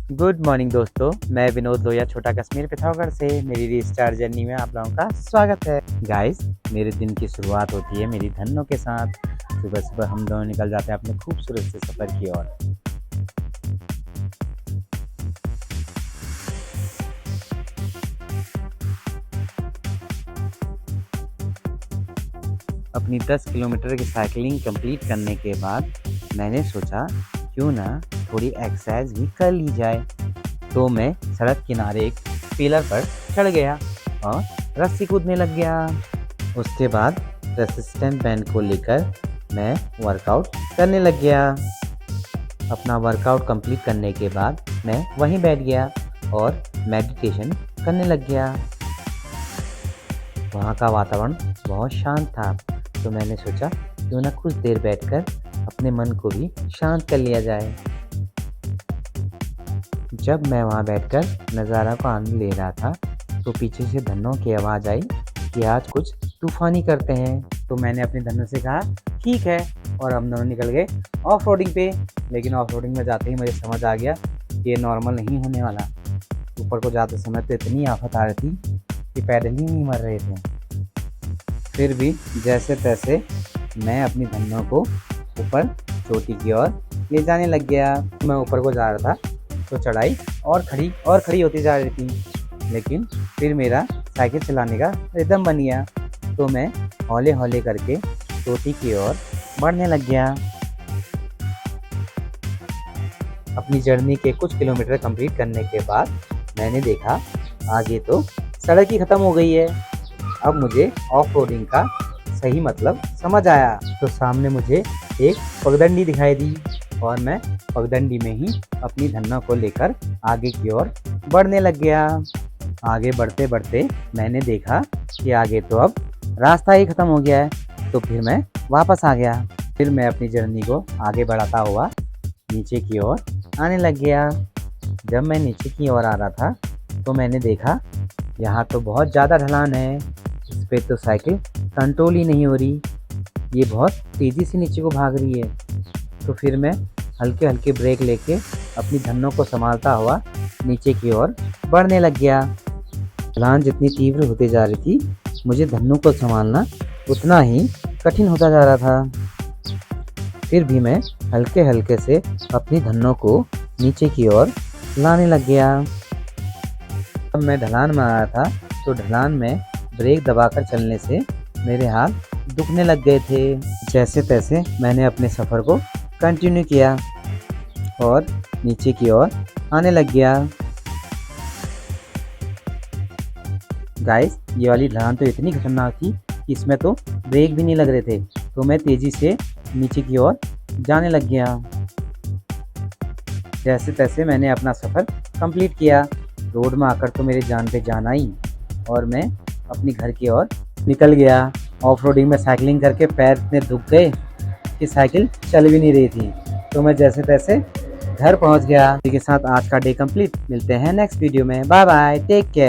Good morning दोस्तों, मैं विनोद लोहिया छोटा कश्मीर पिथौरागढ़ से मेरी रीस्टार्ट जर्नी में आप लोगों का स्वागत है। गाइस, मेरे दिन की शुरुआत होती है मेरी धन्नों के साथ। सुबह सुबह हम दोनों निकल जाते हैं अपने खूबसूरत से सफ़र की ओर। अपनी 10 किलोमीटर की साइकिलिंग कंप्लीट करने के बाद मैंने सोचा क्यों ना थोड़ी एक्सरसाइज भी कर ली जाए। तो मैं सड़क किनारे एक पिलर पर चढ़ गया और रस्सी कूदने लग गया। उसके बाद रेसिस्टेंट बैंड को लेकर मैं वर्कआउट करने लग गया। अपना वर्कआउट कंप्लीट करने के बाद मैं वहीं बैठ गया और मेडिटेशन करने लग गया। वहाँ का वातावरण बहुत शांत था, तो मैंने सोचा क्यों ना कुछ देर बैठकर अपने मन को भी शांत कर लिया जाए। जब मैं वहाँ बैठकर नज़ारा को आनंद ले रहा था तो पीछे से धन्नों की आवाज़ आई कि आज कुछ तूफानी करते हैं। तो मैंने अपने धन्नों से कहा ठीक है, और हम दोनों निकल गए ऑफ रोडिंग पे। लेकिन ऑफ रोडिंग में जाते ही मुझे समझ आ गया कि ये नॉर्मल नहीं होने वाला। ऊपर को जाते समय तो इतनी आफत आ रही थी कि पैदल ही नहीं मर रहे थे। फिर भी जैसे तैसे मैं अपनी धन्नों को ऊपर चोटी की ओर ले जाने लग गया। मैं ऊपर को जा रहा था तो चढ़ाई और खड़ी होती जा रही थी, लेकिन फिर मेरा साइकिल चलाने का रिदम बन गया। तो मैं हौले हौले करके चोटी की ओर बढ़ने लग गया। अपनी जर्नी के कुछ किलोमीटर कंप्लीट करने के बाद मैंने देखा आगे तो सड़क ही ख़त्म हो गई है। अब मुझे ऑफ रोडिंग का सही मतलब समझ आया। तो सामने मुझे एक पगडंडी दिखाई दी और मैं पगडंडी में ही अपनी धन्ना को लेकर आगे की ओर बढ़ने लग गया। आगे बढ़ते बढ़ते मैंने देखा कि आगे तो अब रास्ता ही ख़त्म हो गया है। तो फिर मैं वापस आ गया। फिर मैं अपनी जर्नी को आगे बढ़ाता हुआ नीचे की ओर आने लग गया। जब मैं नीचे की ओर आ रहा था तो मैंने देखा यहाँ तो बहुत ज़्यादा ढलान है। इस पे तो साइकिल कंट्रोल ही नहीं हो रही, ये बहुत तेज़ी से नीचे को भाग रही है। तो फिर मैं हल्के हल्के ब्रेक लेके अपनी धन्नों को संभालता हुआ नीचे की ओर बढ़ने लग गया। ढलान जितनी तीव्र होती जा रही थी, मुझे धन्नों को संभालना उतना ही कठिन होता जा रहा था। फिर भी मैं हल्के हल्के से अपनी धन्नों को नीचे की ओर लाने लग गया। जब मैं ढलान में आ रहा था तो ढलान में ब्रेक दबाकर चलने से मेरे हाथ दुखने लग गए थे। जैसे तैसे मैंने अपने सफ़र को कंटिन्यू किया और नीचे की ओर आने लग गया। गाइस, ये वाली ढलान तो इतनी खतरनाक थी कि इसमें तो ब्रेक भी नहीं लग रहे थे। तो मैं तेज़ी से नीचे की ओर जाने लग गया। जैसे तैसे मैंने अपना सफ़र कंप्लीट किया। रोड में आकर तो मेरी जान पे जान आई और मैं अपनी घर की ओर निकल गया। ऑफ रोडिंग में साइकिलिंग करके पैर इतने दुख गए कि साइकिल चल भी नहीं रही थी। तो मैं जैसे तैसे घर पहुंच गया। इसी के साथ आज का डे कंप्लीट। मिलते हैं नेक्स्ट वीडियो में। Bye bye, take care.